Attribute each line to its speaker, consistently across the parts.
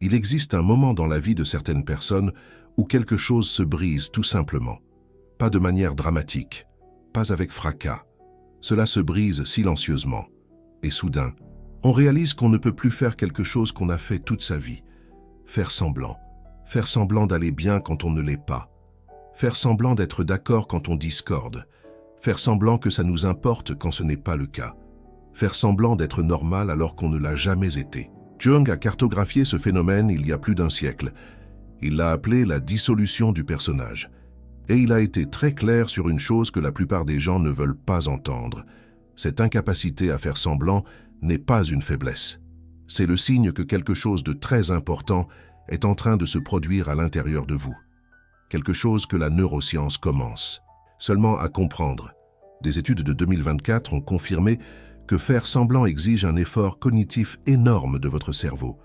Speaker 1: Il existe un moment dans la vie de certaines personnes où quelque chose se brise tout simplement. Pas de manière dramatique, pas avec fracas. Cela se brise silencieusement. Et soudain, on réalise qu'on ne peut plus faire quelque chose qu'on a fait toute sa vie. Faire semblant d'aller bien quand on ne l'est pas. Faire semblant d'être d'accord quand on discorde. Faire semblant que ça nous importe quand ce n'est pas le cas. Faire semblant d'être normal alors qu'on ne l'a jamais été. Jung a cartographié ce phénomène il y a plus d'un siècle. Il l'a appelé la dissolution du personnage. Et il a été très clair sur une chose que la plupart des gens ne veulent pas entendre. Cette incapacité à faire semblant n'est pas une faiblesse. C'est le signe que quelque chose de très important est en train de se produire à l'intérieur de vous. Quelque chose que la neuroscience commence seulement à comprendre. Des études de 2024 ont confirmé que faire semblant exige un effort cognitif énorme de votre cerveau.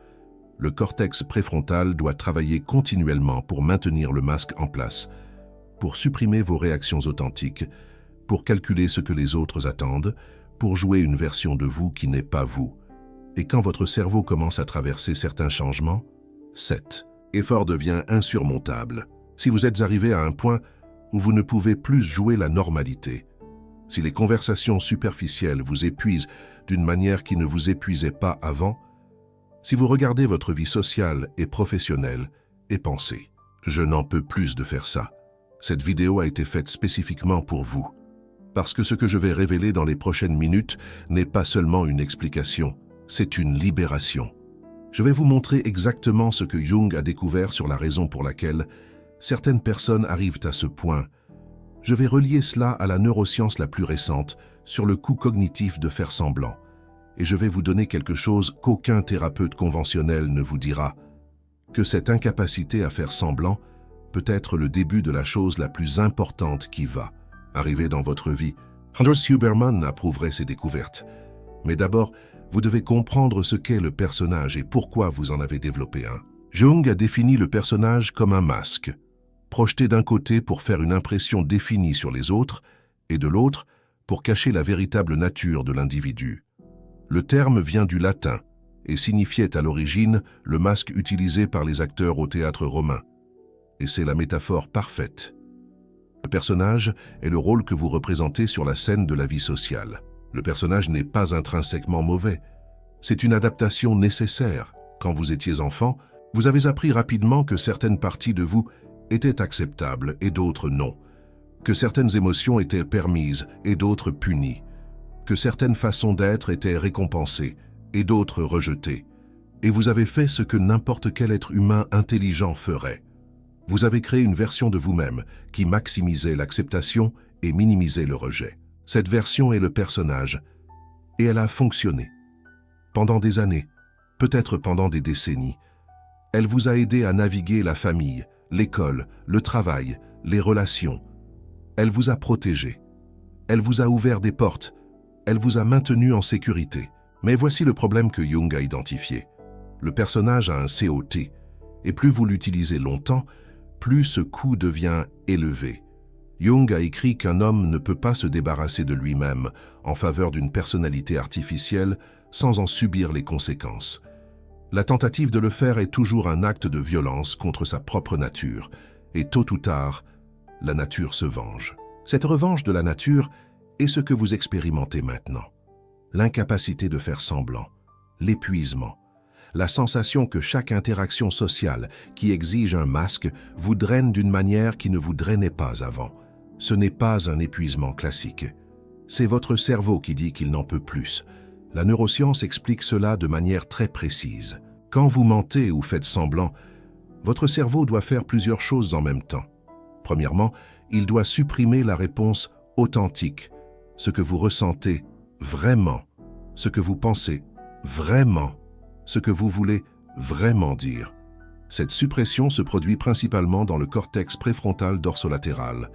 Speaker 1: Le cortex préfrontal doit travailler continuellement pour maintenir le masque en place, pour supprimer vos réactions authentiques, pour calculer ce que les autres attendent, pour jouer une version de vous qui n'est pas vous. Et quand votre cerveau commence à traverser certains changements, cet effort devient insurmontable. Si vous êtes arrivé à un point où vous ne pouvez plus jouer la normalité, si les conversations superficielles vous épuisent d'une manière qui ne vous épuisait pas avant, si vous regardez votre vie sociale et professionnelle et pensez « Je n'en peux plus de faire ça », cette vidéo a été faite spécifiquement pour vous. Parce que ce que je vais révéler dans les prochaines minutes n'est pas seulement une explication, c'est une libération. Je vais vous montrer exactement ce que Jung a découvert sur la raison pour laquelle certaines personnes arrivent à ce point. Je vais relier cela à la neuroscience la plus récente sur le coût cognitif de faire semblant. Et je vais vous donner quelque chose qu'aucun thérapeute conventionnel ne vous dira, que cette incapacité à faire semblant peut être le début de la chose la plus importante qui va arriver dans votre vie. Anders Huberman approuverait ces découvertes. Mais d'abord, vous devez comprendre ce qu'est le personnage et pourquoi vous en avez développé un. Jung a défini le personnage comme un masque, projeté d'un côté pour faire une impression définie sur les autres, et de l'autre pour cacher la véritable nature de l'individu. Le terme vient du latin et signifiait à l'origine le masque utilisé par les acteurs au théâtre romain. Et c'est la métaphore parfaite. Le personnage est le rôle que vous représentez sur la scène de la vie sociale. Le personnage n'est pas intrinsèquement mauvais. C'est une adaptation nécessaire. Quand vous étiez enfant, vous avez appris rapidement que certaines parties de vous étaient acceptables et d'autres non, que certaines émotions étaient permises et d'autres punies, que certaines façons d'être étaient récompensées et d'autres rejetées. Et vous avez fait ce que n'importe quel être humain intelligent ferait. Vous avez créé une version de vous-même qui maximisait l'acceptation et minimisait le rejet. Cette version est le personnage, et elle a fonctionné. Pendant des années, peut-être pendant des décennies, elle vous a aidé à naviguer la famille, l'école, le travail, les relations. Elle vous a protégé. Elle vous a ouvert des portes. Elle vous a maintenu en sécurité. Mais voici le problème que Jung a identifié. Le personnage a un COT, et plus vous l'utilisez longtemps, plus ce coût devient élevé. Jung a écrit qu'un homme ne peut pas se débarrasser de lui-même en faveur d'une personnalité artificielle sans en subir les conséquences. La tentative de le faire est toujours un acte de violence contre sa propre nature, et tôt ou tard, la nature se venge. Cette revanche de la nature est ce que vous expérimentez maintenant. L'incapacité de faire semblant, l'épuisement, la sensation que chaque interaction sociale qui exige un masque vous draine d'une manière qui ne vous drainait pas avant. Ce n'est pas un épuisement classique. C'est votre cerveau qui dit qu'il n'en peut plus. La neuroscience explique cela de manière très précise. Quand vous mentez ou faites semblant, votre cerveau doit faire plusieurs choses en même temps. Premièrement, il doit supprimer la réponse authentique, ce que vous ressentez vraiment, ce que vous pensez vraiment, ce que vous voulez vraiment dire. Cette suppression se produit principalement dans le cortex préfrontal dorsolatéral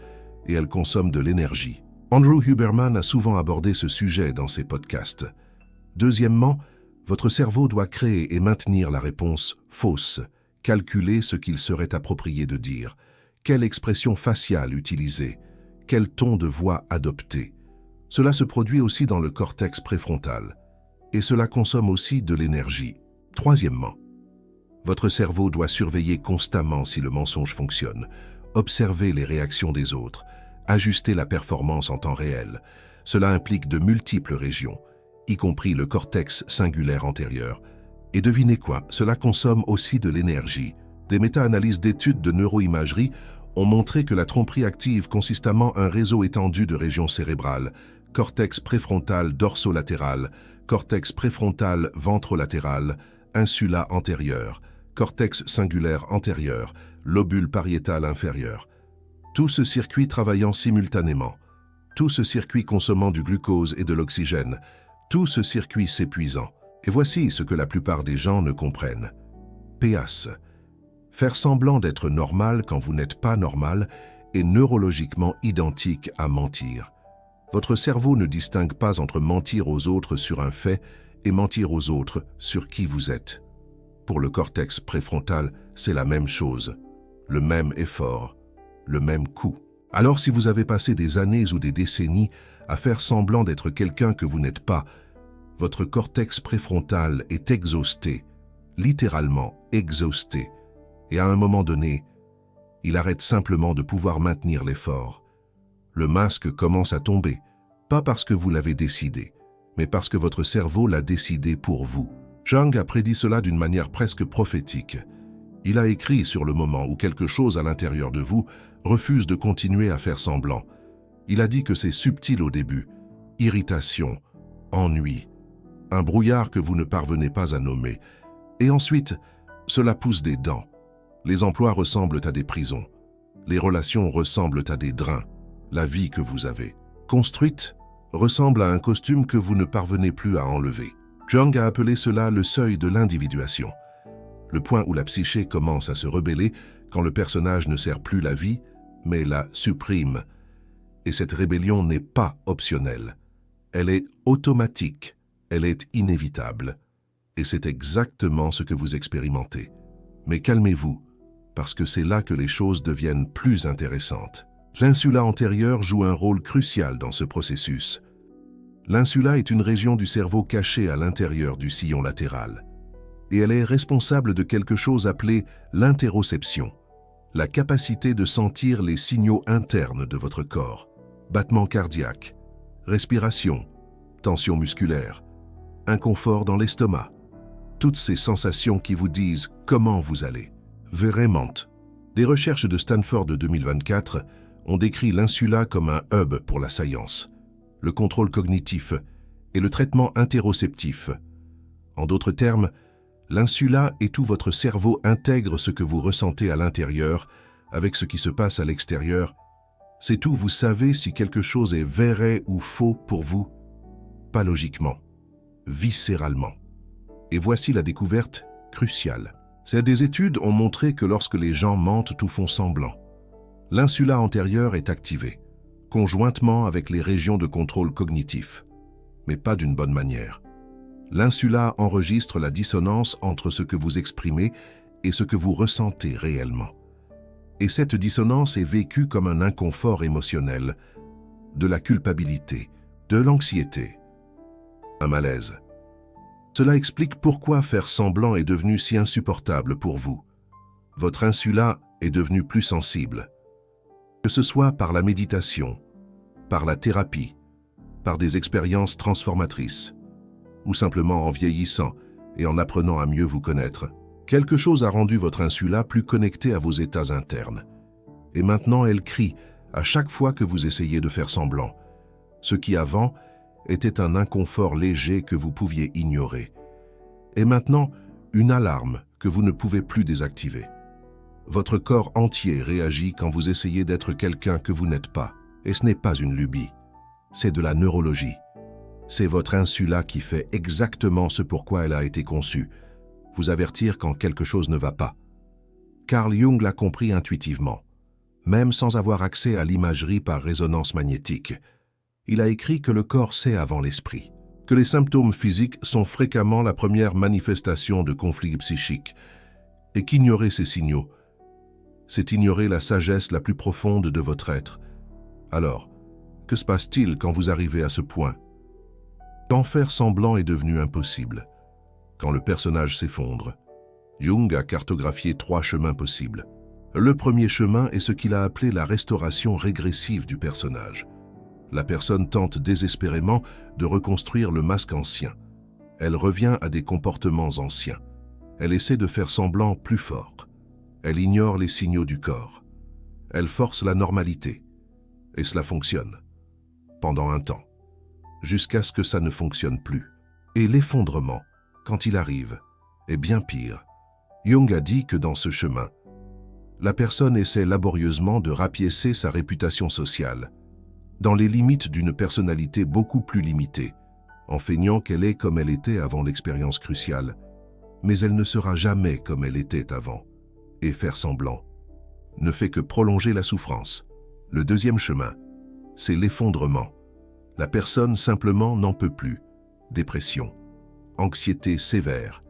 Speaker 1: et elle consomme de l'énergie. Andrew Huberman a souvent abordé ce sujet dans ses podcasts. Deuxièmement, votre cerveau doit créer et maintenir la réponse fausse, calculer ce qu'il serait approprié de dire, quelle expression faciale utiliser, quel ton de voix adopter. Cela se produit aussi dans le cortex préfrontal, et cela consomme aussi de l'énergie. Troisièmement, Votre cerveau doit surveiller constamment si le mensonge fonctionne, observer les réactions des autres, ajuster la performance en temps réel. Cela implique de multiples régions, y compris le cortex singulaire antérieur. Et devinez quoi, cela consomme aussi de l'énergie. Des méta-analyses d'études de neuroimagerie ont montré que la tromperie active consistamment un réseau étendu de régions cérébrales, cortex préfrontal dorsolatéral, cortex préfrontal ventrolatéral, insula antérieure, cortex singulaire antérieur, lobule pariétal inférieur. Tout ce circuit travaillant simultanément, tout ce circuit consommant du glucose et de l'oxygène, tout ce circuit s'épuisant. Et voici ce que la plupart des gens ne comprennent. PAS. Faire semblant d'être normal quand vous n'êtes pas normal est neurologiquement identique à mentir. Votre cerveau ne distingue pas entre mentir aux autres sur un fait et mentir aux autres sur qui vous êtes. Pour le cortex préfrontal, c'est la même chose, le même effort, le même coût. Alors si vous avez passé des années ou des décennies à faire semblant d'être quelqu'un que vous n'êtes pas, votre cortex préfrontal est exhausté, littéralement exhausté, et à un moment donné, il arrête simplement de pouvoir maintenir l'effort. Le masque commence à tomber, pas parce que vous l'avez décidé, mais parce que votre cerveau l'a décidé pour vous. Jung a prédit cela d'une manière presque prophétique. Il a écrit sur le moment où quelque chose à l'intérieur de vous refuse de continuer à faire semblant. Il a dit que c'est subtil au début, irritation, ennui, un brouillard que vous ne parvenez pas à nommer. Et ensuite, cela pousse des dents. Les emplois ressemblent à des prisons. Les relations ressemblent à des drains. La vie que vous avez construite ressemble à un costume que vous ne parvenez plus à enlever. Jung a appelé cela le seuil de l'individuation. Le point où la psyché commence à se rebeller quand le personnage ne sert plus la vie, mais la supprime. Et cette rébellion n'est pas optionnelle. Elle est automatique. Elle est inévitable. Et c'est exactement ce que vous expérimentez. Mais calmez-vous, parce que c'est là que les choses deviennent plus intéressantes. L'insula antérieure joue un rôle crucial dans ce processus. L'insula est une région du cerveau cachée à l'intérieur du sillon latéral. Et elle est responsable de quelque chose appelé l'interoception, la capacité de sentir les signaux internes de votre corps, battement cardiaque, respiration, tension musculaire, inconfort dans l'estomac, toutes ces sensations qui vous disent comment vous allez. Vraiment. Des recherches de Stanford de 2024 ont décrit l'insula comme un hub pour la science, le contrôle cognitif et le traitement interoceptif. En d'autres termes, l'insula est où votre cerveau intègre ce que vous ressentez à l'intérieur avec ce qui se passe à l'extérieur. C'est où vous savez si quelque chose est vrai ou faux pour vous. Pas logiquement, viscéralement. Et voici la découverte cruciale. Des études ont montré que lorsque les gens mentent ou font semblant, l'insula antérieure est activée, conjointement avec les régions de contrôle cognitif, mais pas d'une bonne manière. L'insula enregistre la dissonance entre ce que vous exprimez et ce que vous ressentez réellement. Et cette dissonance est vécue comme un inconfort émotionnel, de la culpabilité, de l'anxiété, un malaise. Cela explique pourquoi faire semblant est devenu si insupportable pour vous. Votre insula est devenue plus sensible. Que ce soit par la méditation, par la thérapie, par des expériences transformatrices, ou simplement en vieillissant et en apprenant à mieux vous connaître, quelque chose a rendu votre insula plus connectée à vos états internes. Et maintenant elle crie à chaque fois que vous essayez de faire semblant, ce qui avant était un inconfort léger que vous pouviez ignorer. Et maintenant, une alarme que vous ne pouvez plus désactiver. Votre corps entier réagit quand vous essayez d'être quelqu'un que vous n'êtes pas. Et ce n'est pas une lubie, c'est de la neurologie. C'est votre insula qui fait exactement ce pourquoi elle a été conçue, vous avertir quand quelque chose ne va pas. Carl Jung l'a compris intuitivement, même sans avoir accès à l'imagerie par résonance magnétique. Il a écrit que le corps sait avant l'esprit, que les symptômes physiques sont fréquemment la première manifestation de conflits psychiques, et qu'ignorer ces signaux, c'est ignorer la sagesse la plus profonde de votre être. Alors, que se passe-t-il quand vous arrivez à ce point? Quand faire semblant est devenu impossible, quand le personnage s'effondre, Jung a cartographié 3 chemins possibles. Le premier chemin est ce qu'il a appelé la restauration régressive du personnage. La personne tente désespérément de reconstruire le masque ancien. Elle revient à des comportements anciens. Elle essaie de faire semblant plus fort. Elle ignore les signaux du corps. Elle force la normalité. Et cela fonctionne. Pendant un temps. Jusqu'à ce que ça ne fonctionne plus. Et l'effondrement, quand il arrive, est bien pire. Jung a dit que dans ce chemin, la personne essaie laborieusement de rapiécer sa réputation sociale, dans les limites d'une personnalité beaucoup plus limitée, en feignant qu'elle est comme elle était avant l'expérience cruciale, mais elle ne sera jamais comme elle était avant, et faire semblant ne fait que prolonger la souffrance. Le deuxième chemin, c'est l'effondrement. La personne simplement n'en peut plus. Dépression, anxiété sévère,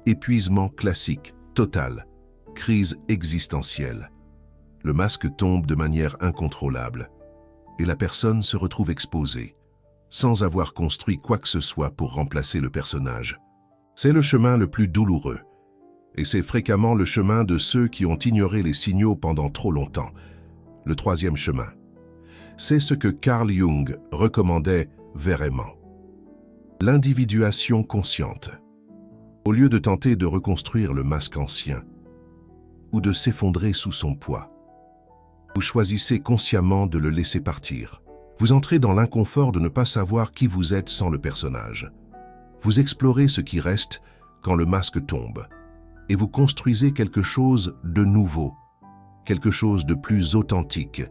Speaker 1: épuisement classique, total, crise existentielle. Le masque tombe de manière incontrôlable et la personne se retrouve exposée, sans avoir construit quoi que ce soit pour remplacer le personnage. C'est le chemin le plus douloureux et c'est fréquemment le chemin de ceux qui ont ignoré les signaux pendant trop longtemps. Le troisième chemin, c'est ce que Carl Jung recommandait vraiment. L'individuation consciente. Au lieu de tenter de reconstruire le masque ancien ou de s'effondrer sous son poids, vous choisissez consciemment de le laisser partir. Vous entrez dans l'inconfort de ne pas savoir qui vous êtes sans le personnage. Vous explorez ce qui reste quand le masque tombe et vous construisez quelque chose de nouveau, quelque chose de plus authentique,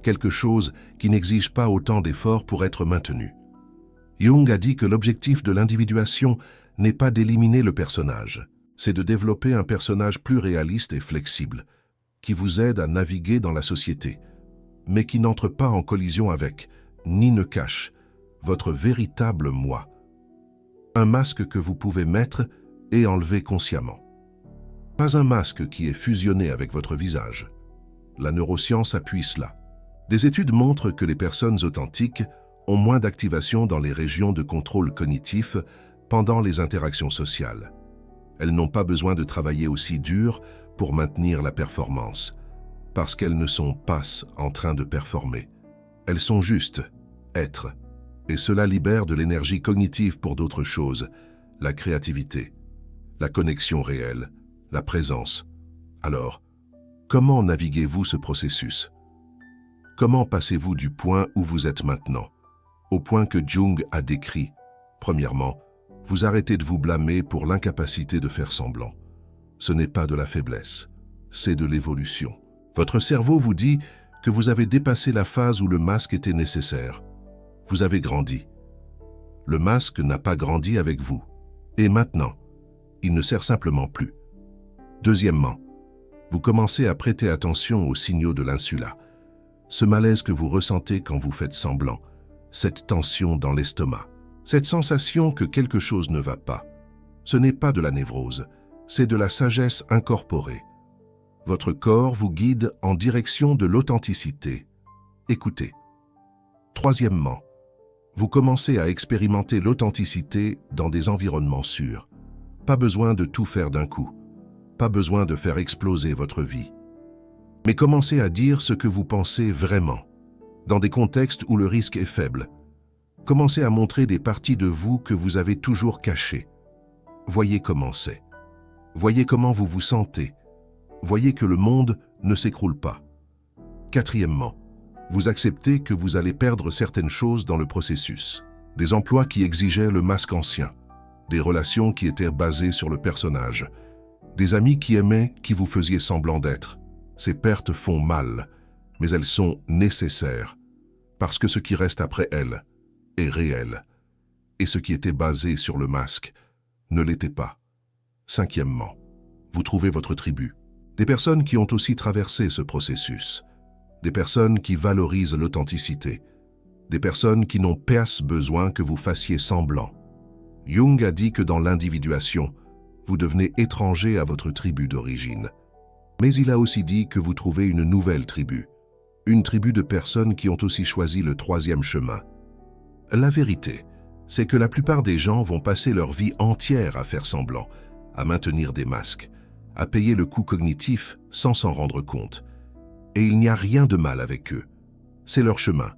Speaker 1: quelque chose qui n'exige pas autant d'efforts pour être maintenu. Jung a dit que l'objectif de l'individuation n'est pas d'éliminer le personnage, c'est de développer un personnage plus réaliste et flexible, qui vous aide à naviguer dans la société, mais qui n'entre pas en collision avec, ni ne cache, votre véritable moi. Un masque que vous pouvez mettre et enlever consciemment. Pas un masque qui est fusionné avec votre visage. La neuroscience appuie cela. Des études montrent que les personnes authentiques ont moins d'activation dans les régions de contrôle cognitif pendant les interactions sociales. Elles n'ont pas besoin de travailler aussi dur pour maintenir la performance, parce qu'elles ne sont pas en train de performer. Elles sont juste être, et cela libère de l'énergie cognitive pour d'autres choses, la créativité, la connexion réelle, la présence. Alors, comment naviguez-vous ce processus? Comment passez-vous du point où vous êtes maintenant, au point que Jung a décrit? Premièrement, vous arrêtez de vous blâmer pour l'incapacité de faire semblant. Ce n'est pas de la faiblesse, c'est de l'évolution. Votre cerveau vous dit que vous avez dépassé la phase où le masque était nécessaire. Vous avez grandi. Le masque n'a pas grandi avec vous. Et maintenant, il ne sert simplement plus. Deuxièmement, vous commencez à prêter attention aux signaux de l'insula. Ce malaise que vous ressentez quand vous faites semblant, cette tension dans l'estomac, cette sensation que quelque chose ne va pas. Ce n'est pas de la névrose, c'est de la sagesse incorporée. Votre corps vous guide en direction de l'authenticité. Écoutez. Troisièmement, vous commencez à expérimenter l'authenticité dans des environnements sûrs. Pas besoin de tout faire d'un coup. Pas besoin de faire exploser votre vie. Mais commencez à dire ce que vous pensez vraiment, dans des contextes où le risque est faible. Commencez à montrer des parties de vous que vous avez toujours cachées. Voyez comment c'est. Voyez comment vous vous sentez. Voyez que le monde ne s'écroule pas. Quatrièmement, vous acceptez que vous allez perdre certaines choses dans le processus. Des emplois qui exigeaient le masque ancien, des relations qui étaient basées sur le personnage, des amis qui aimaient qui vous faisiez semblant d'être. Ces pertes font mal, mais elles sont nécessaires, parce que ce qui reste après elles est réel, et ce qui était basé sur le masque ne l'était pas. Cinquièmement, vous trouvez votre tribu, des personnes qui ont aussi traversé ce processus, des personnes qui valorisent l'authenticité, des personnes qui n'ont pas besoin que vous fassiez semblant. Jung a dit que dans l'individuation, vous devenez étranger à votre tribu d'origine. Mais il a aussi dit que vous trouvez une nouvelle tribu, une tribu de personnes qui ont aussi choisi le troisième chemin. La vérité, c'est que la plupart des gens vont passer leur vie entière à faire semblant, à maintenir des masques, à payer le coût cognitif sans s'en rendre compte. Et il n'y a rien de mal avec eux. C'est leur chemin.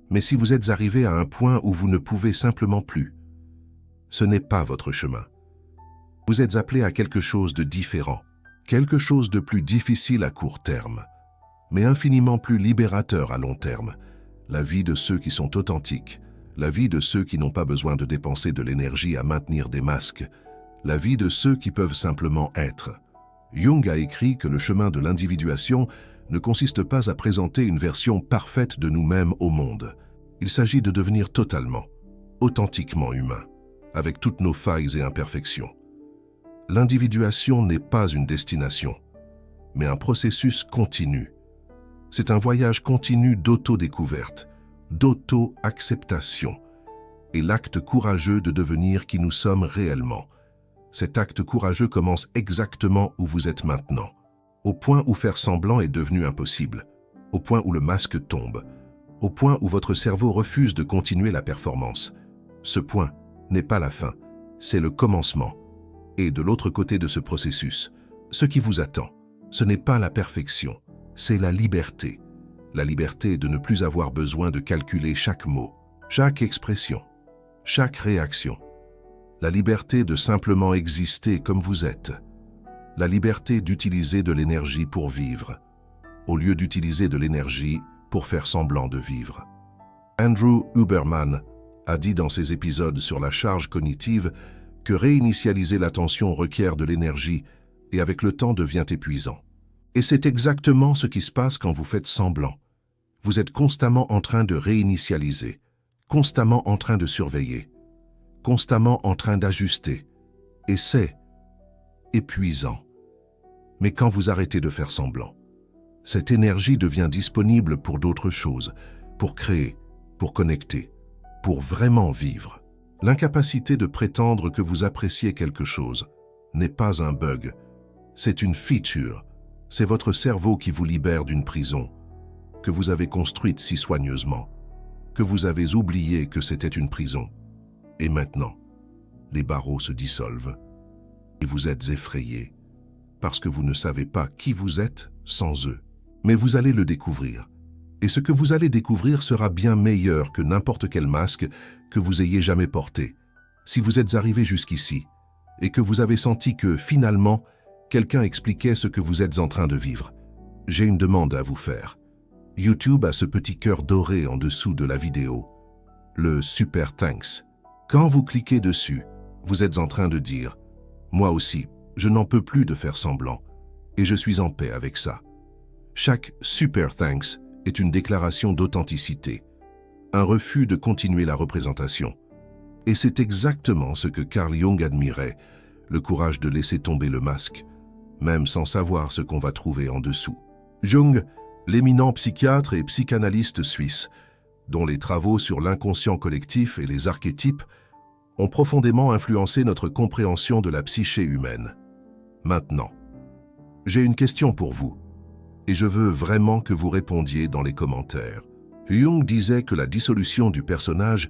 Speaker 1: Mais si vous êtes arrivé à un point où vous ne pouvez simplement plus, ce n'est pas votre chemin. Vous êtes appelé à quelque chose de différent, quelque chose de plus difficile à court terme, mais infiniment plus libérateur à long terme. La vie de ceux qui sont authentiques, la vie de ceux qui n'ont pas besoin de dépenser de l'énergie à maintenir des masques, la vie de ceux qui peuvent simplement être. Jung a écrit que le chemin de l'individuation ne consiste pas à présenter une version parfaite de nous-mêmes au monde. Il s'agit de devenir totalement, authentiquement humain, avec toutes nos failles et imperfections. L'individuation n'est pas une destination, mais un processus continu. C'est un voyage continu d'auto-découverte, d'auto-acceptation, et l'acte courageux de devenir qui nous sommes réellement. Cet acte courageux commence exactement où vous êtes maintenant, au point où faire semblant est devenu impossible, au point où le masque tombe, au point où votre cerveau refuse de continuer la performance. Ce point n'est pas la fin, c'est le commencement. Et de l'autre côté de ce processus, ce qui vous attend, ce n'est pas la perfection, c'est la liberté. La liberté de ne plus avoir besoin de calculer chaque mot, chaque expression, chaque réaction. La liberté de simplement exister comme vous êtes. La liberté d'utiliser de l'énergie pour vivre, au lieu d'utiliser de l'énergie pour faire semblant de vivre. Andrew Huberman a dit dans ses épisodes sur la charge cognitive que réinitialiser l'attention requiert de l'énergie et avec le temps devient épuisant. Et c'est exactement ce qui se passe quand vous faites semblant. Vous êtes constamment en train de réinitialiser, constamment en train de surveiller, constamment en train d'ajuster. Et c'est épuisant. Mais quand vous arrêtez de faire semblant, cette énergie devient disponible pour d'autres choses, pour créer, pour connecter, pour vraiment vivre. L'incapacité de prétendre que vous appréciez quelque chose n'est pas un bug, c'est une feature. C'est votre cerveau qui vous libère d'une prison que vous avez construite si soigneusement, que vous avez oublié que c'était une prison. Et maintenant, les barreaux se dissolvent et vous êtes effrayé parce que vous ne savez pas qui vous êtes sans eux. Mais vous allez le découvrir. Et ce que vous allez découvrir sera bien meilleur que n'importe quel masque que vous ayez jamais porté. Si vous êtes arrivé jusqu'ici et que vous avez senti que, finalement, quelqu'un expliquait ce que vous êtes en train de vivre, j'ai une demande à vous faire. YouTube a ce petit cœur doré en dessous de la vidéo, le Super Thanks. Quand vous cliquez dessus, vous êtes en train de dire « Moi aussi, je n'en peux plus de faire semblant, et je suis en paix avec ça ». Chaque Super Thanks est une déclaration d'authenticité, un refus de continuer la représentation. Et c'est exactement ce que Carl Jung admirait, le courage de laisser tomber le masque, même sans savoir ce qu'on va trouver en dessous. Jung, l'éminent psychiatre et psychanalyste suisse, dont les travaux sur l'inconscient collectif et les archétypes ont profondément influencé notre compréhension de la psyché humaine. Maintenant, j'ai une question pour vous, et je veux vraiment que vous répondiez dans les commentaires. Jung disait que la dissolution du personnage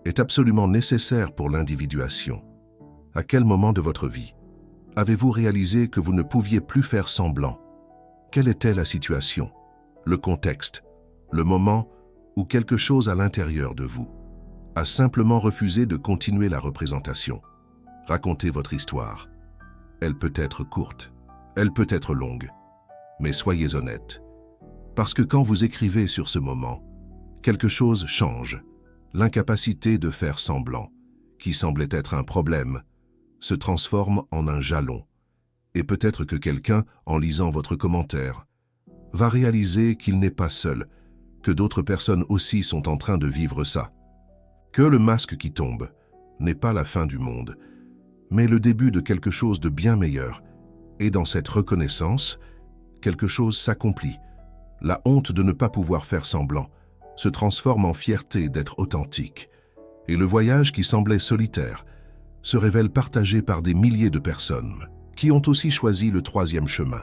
Speaker 1: est absolument nécessaire pour l'individuation. À quel moment de votre vie avez-vous réalisé que vous ne pouviez plus faire semblant? Quelle était la situation, le contexte, le moment ou quelque chose à l'intérieur de vous a simplement refusé de continuer la représentation? Racontez votre histoire. Elle peut être courte, elle peut être longue, mais soyez honnête. Parce que quand vous écrivez sur ce moment, quelque chose change. L'incapacité de faire semblant, qui semblait être un problème, se transforme en un jalon. Et peut-être que quelqu'un, en lisant votre commentaire, va réaliser qu'il n'est pas seul, que d'autres personnes aussi sont en train de vivre ça. Que le masque qui tombe n'est pas la fin du monde, mais le début de quelque chose de bien meilleur. Et dans cette reconnaissance, quelque chose s'accomplit. La honte de ne pas pouvoir faire semblant se transforme en fierté d'être authentique. Et le voyage qui semblait solitaire se révèle partagé par des milliers de personnes qui ont aussi choisi le troisième chemin.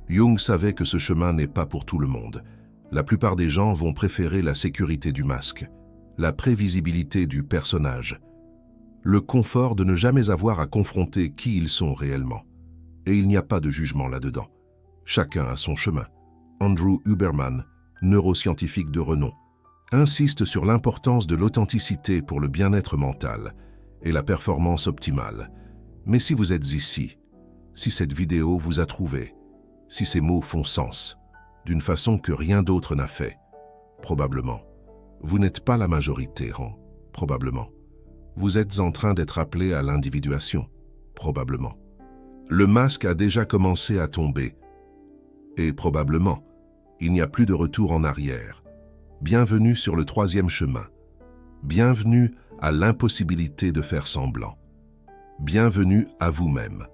Speaker 1: Jung savait que ce chemin n'est pas pour tout le monde. La plupart des gens vont préférer la sécurité du masque, la prévisibilité du personnage, le confort de ne jamais avoir à confronter qui ils sont réellement. Et il n'y a pas de jugement là-dedans. Chacun a son chemin. Andrew Huberman, neuroscientifique de renom, insiste sur l'importance de l'authenticité pour le bien-être mental et la performance optimale. Mais si vous êtes ici, si cette vidéo vous a trouvé, si ces mots font sens, d'une façon que rien d'autre n'a fait, probablement, vous n'êtes pas la majorité, probablement. Vous êtes en train d'être appelé à l'individuation, probablement. Le masque a déjà commencé à tomber, et probablement, il n'y a plus de retour en arrière. Bienvenue sur le troisième chemin. Bienvenue à l'impossibilité de faire semblant. Bienvenue à vous-même.